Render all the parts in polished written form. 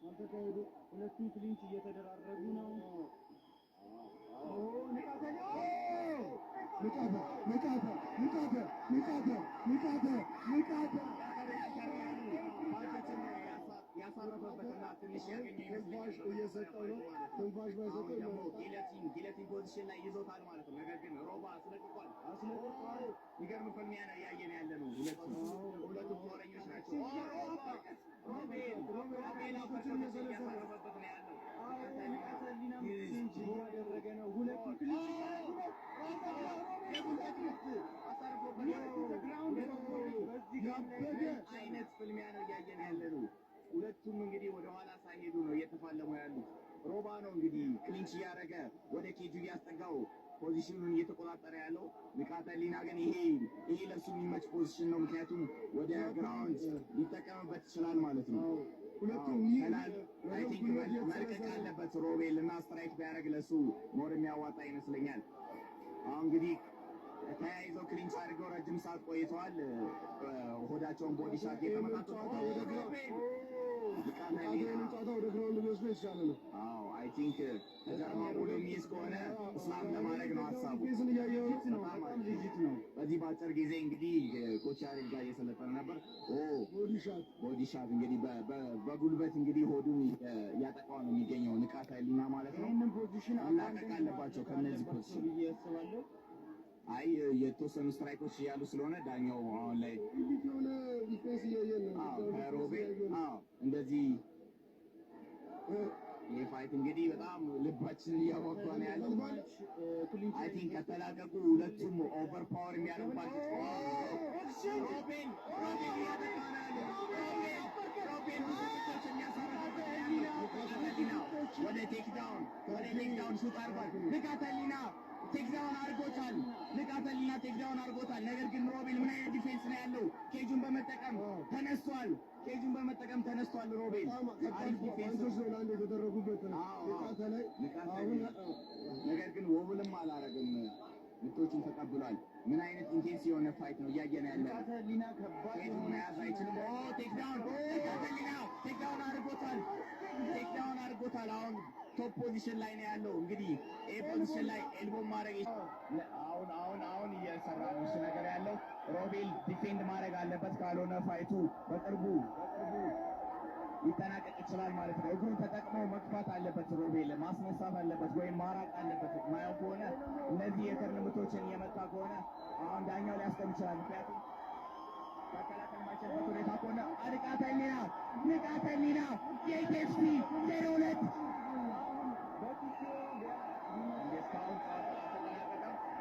አልተካሄዱ። ሁለቱም ክሊንች እየተደራረጉ ነው። ያሳረፈበትና ትንሽ ትንፋሽ እየሰጠው ነው። ትንፋሽ ባይሰጠው ጊለቲን ፖዚሽን ላይ ይዞታል ማለት ነው። ነገር ግን ሮባ አስለቅቋል። ይገርም ፍልሚያ ነው እያየን ያለ ነው። ሁለቱም ጦረኞች ናቸው። ሮቤል እያሳረፈበት ነው ያለው። ያደረገ ነው። ሁለቱም አይነት ፍልሚያ ነው እያየን ያለ ነው። ሁለቱም እንግዲህ ወደ ኋላ ሳይሄዱ ነው እየተፋለሙ ያሉት። ሮባ ነው እንግዲህ ክሊንች እያደረገ ወደ ኬጁ እያስጠጋው ፖዚሽኑን እየተቆጣጠረ ያለው። ንቃተ ህሊና ግን ይሄ ለሱ የሚመች ፖዚሽን ነው፣ ምክንያቱም ወደ ግራውንድ ሊጠቀምበት ይችላል ማለት ነው። ሁለቱም አይ ቲንክ መልቀቅ አለበት ሮቤል እና ስትራይክ ቢያደርግ ለሱ ሞር የሚያዋጣ ይመስለኛል። አሁን እንግዲህ ተያይዘው ክሊንች አድርገው ረጅም ሰዓት ቆይተዋል። ሆዳቸውን ቦዲ ሻት የተመታቱ ወደ ግራውንድ ሊወስዱ ይችላል ነው። አዎ አይ ቲንክ ተጀርማ ሙሉ የሚይዝ ከሆነ እስላም ለማድረግ ነው ሀሳቡ። በዚህ በአጭር ጊዜ እንግዲህ ኮች ያሬድ ጋር እየሰለጠነ ነበር። ቦዲ ሻት እንግዲህ በጉልበት እንግዲህ ሆዱን እያጠቃው ነው የሚገኘው ንቃተ ህሊና ማለት ነው። ይህንን ፖዚሽን አላቀቅ አለባቸው ከነዚህ ፖዚሽን ብዬ አስባለሁ። አይ የተወሰኑ ስትራይኮች እያሉ ስለሆነ ዳኛው አሁን ላይ ሆነ ዲፌንስ እያየን ነው። ከሮቤል እንደዚህ ይሄ ፋይት እንግዲህ በጣም ልባችን እያወጣ ነው ያለው። አይ ቲንክ ከተላቀቁ ሁለቱም ኦቨር ፓወር የሚያደርጉባቸው ሮቤል ወደ ቴክዳውን ሹት አርጓል። ንቃተ ህሊና ቴክዳውን አርጎታል። ነገር ግን ሮቤል ምን አይነት ዲፌንስ ነው ያለው? ኬጁን በመጠቀም ተነስቷል። ሮቤል አሪፍ ዲፌንሶች ነው አንድ የተደረጉበት ንቃተ ላይ ነገር ግን ወብልም አላረገም። ምቶችን ተቀብሏል። ምን አይነት ኢንቴንስ የሆነ ፋይት ነው እያየን ያለ። ንቃተ ህሊና ከባድ ነው፣ መያዝ አይችልም። ቴክዳውን አድርጎታል። አሁን ቶፕ ፖዚሽን ላይ ነው ያለው። እንግዲህ ኤ ፖዚሽን ላይ ኤልቦ ማድረግ አሁን እየሰራ ነው እሱ ነገር ያለው። ሮቤል ዲፌንድ ማድረግ አለበት፣ ካልሆነ ፋይቱ በቅርቡ ሊጠናቀቅ ይችላል ማለት ነው። እግሩን ተጠቅሞ መግፋት አለበት ሮቤል፣ ማስነሳት አለበት ወይም ማራቅ አለበት። ማየው ከሆነ እነዚህ የከርን ምቶችን እየመታ ከሆነ አሁን ዳኛው ሊያስቆም ይችላል። ምክንያቱም መከላከል የማይችልበት ሁኔታ ከሆነ ንቃተ ህሊና የኢቴክስቲ 02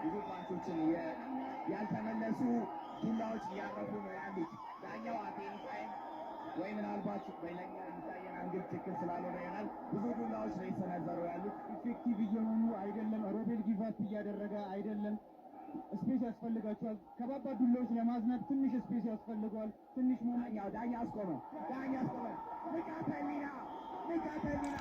ብዙ ፓንቾችን ያልተመለሱ ዱላዎች እያረፉ ነው ያሉት። ዳኛው አቴኒ ታይም ወይ ምናልባት በለኛ የሚታየን አንግል ትክክል ስላልሆነ ይሆናል ብዙ ዱላዎች ላይ ተሰነዘሩ ያሉት። ኢፌክቲቭ እየሆኑ አይደለም። ሮቤል ጊቫፕ እያደረገ አይደለም። ስፔስ ያስፈልጋቸዋል። ከባባድ ዱላዎች ለማዝናት ትንሽ ስፔስ ያስፈልገዋል። ትንሽ ዳኛ አስቆመ። ንቃተ ህሊና